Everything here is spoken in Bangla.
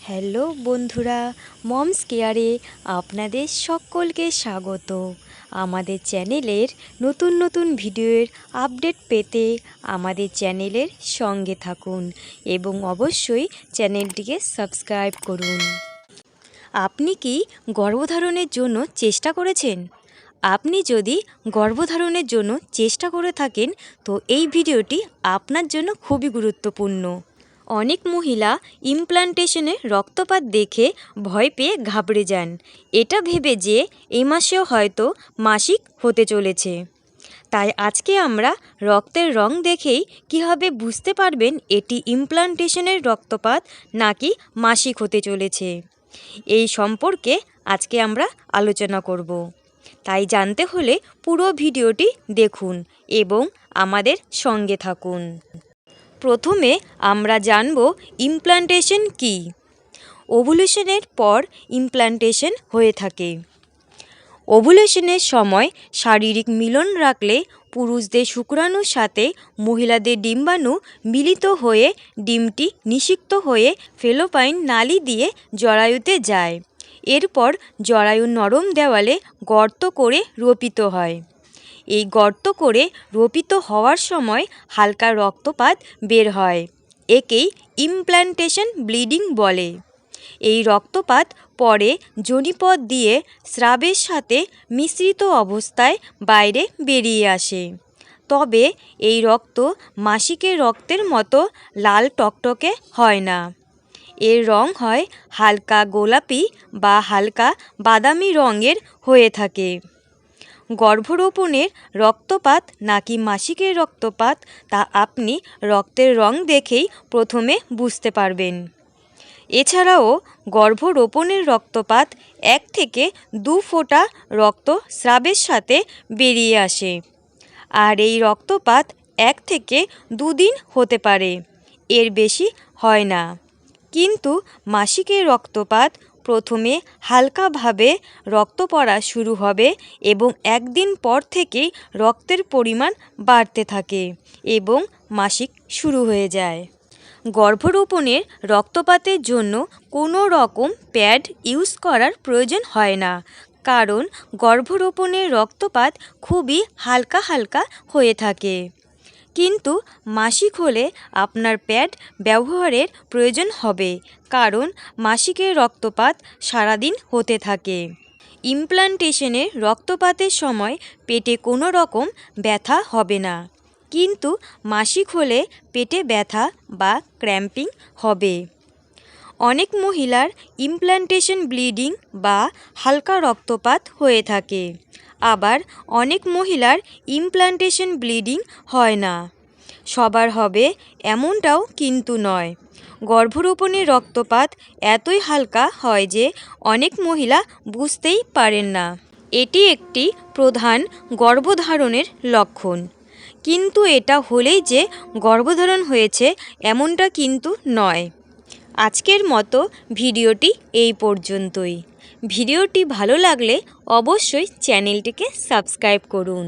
হ্যালো বন্ধুরা, মমস কেয়ারে আপনাদের সকলকে স্বাগত। আমাদের চ্যানেলের নতুন নতুন ভিডিওর আপডেট পেতে আমাদের চ্যানেলের সঙ্গে থাকুন এবং অবশ্যই চ্যানেলটিকে সাবস্ক্রাইব করুন। আপনি কি গর্ভধারণের জন্য চেষ্টা করেছেন? আপনি যদি গর্ভধারণের জন্য চেষ্টা করে থাকেন তো এই ভিডিওটি আপনার জন্য খুবই গুরুত্বপূর্ণ। অনেক মহিলা ইমপ্লান্টেশনে রক্তপাত দেখে ভয় পেয়ে ঘাবড়ে যান, এটা ভেবে যে এই মাসেও হয়তো মাসিক হতে চলেছে। তাই আজকে আমরা রক্তের রং দেখেই কীভাবে বুঝতে পারবেন এটি ইমপ্লান্টেশনের রক্তপাত নাকি মাসিক হতে চলেছে, এই সম্পর্কে আজকে আমরা আলোচনা করব। তাই জানতে হলে পুরো ভিডিওটি দেখুন এবং আমাদের সঙ্গে থাকুন। প্রথমে আমরা জানব ইমপ্লান্টেশন কী। ওভুলেশনের পর ইমপ্লান্টেশন হয়ে থাকে। ওভুলেশনের সময় শারীরিক মিলন রাখলে পুরুষদের শুক্রাণুর সাথে মহিলাদের ডিম্বাণু মিলিত হয়ে ডিমটি নিষিক্ত হয়ে ফেলোপাইন নালী দিয়ে জরায়ুতে যায়। এরপর জরায়ুর নরম দেওয়ালে গর্ত করে রোপিত হয়। এই গর্ত করে রোপিত হওয়ার সময় হালকা রক্তপাত বের হয়, একেই ইমপ্লান্টেশন ব্লিডিং বলে। এই রক্তপাত পরে যোনিপথ দিয়ে স্রাবের সাথে মিশ্রিত অবস্থায় বাইরে বেরিয়ে আসে। তবে এই রক্ত মাসিকের রক্তের মতো লাল টকটকে হয় না। এর রং হয় হালকা গোলাপি বা হালকা বাদামি রঙের হয়ে থাকে। গর্ভরোপণের রক্তপাত নাকি মাসিকের রক্তপাত তা আপনি রক্তের রং দেখেই প্রথমে বুঝতে পারবেন। এছাড়াও গর্ভরোপণের রক্তপাত 1 থেকে 2 ফোঁটা রক্ত স্রাবের সাথে বেরিয়ে আসে, আর এই রক্তপাত 1 থেকে 2 দিন হতে পারে, এর বেশি হয় না। কিন্তু মাসিকের রক্তপাত প্রথমে হালকাভাবে রক্ত পড়া শুরু হবে এবং 1 দিন পর থেকেই রক্তের পরিমাণ বাড়তে থাকে এবং মাসিক শুরু হয়ে যায়। গর্ভরোপণের রক্তপাতের জন্য কোনো রকম প্যাড ইউজ করার প্রয়োজন হয় না, কারণ গর্ভরোপণের রক্তপাত খুবই হালকা হালকা হয়ে থাকে। কিন্তু মাসিক হলে আপনার প্যাড ব্যবহারের প্রয়োজন হবে, কারণ মাসিকের রক্তপাত সারাদিন হতে থাকে। ইমপ্লান্টেশনের রক্তপাতের সময় পেটে কোনো রকম ব্যথা হবে না, কিন্তু মাসিক হলে পেটে ব্যথা বা ক্র্যাম্পিং হবে। অনেক মহিলার ইমপ্লান্টেশন ব্লিডিং বা হালকা রক্তপাত হয়ে থাকে, আবার অনেক মহিলার ইমপ্লান্টেশন ব্লিডিং হয় না। সবার হবে এমনটাও কিন্তু নয়। গর্ভরোপণের রক্তপাত এতই হালকা হয় যে অনেক মহিলা বুঝতেই পারেন না। এটি একটি প্রধান গর্ভধারণের লক্ষণ, কিন্তু এটা হলেই যে গর্ভধারণ হয়েছে এমনটা কিন্তু নয়। আজকের মতো ভিডিওটি এই পর্যন্তই। ভিডিওটি ভালো লাগলে অবশ্যই চ্যানেলটিকে সাবস্ক্রাইব করুন।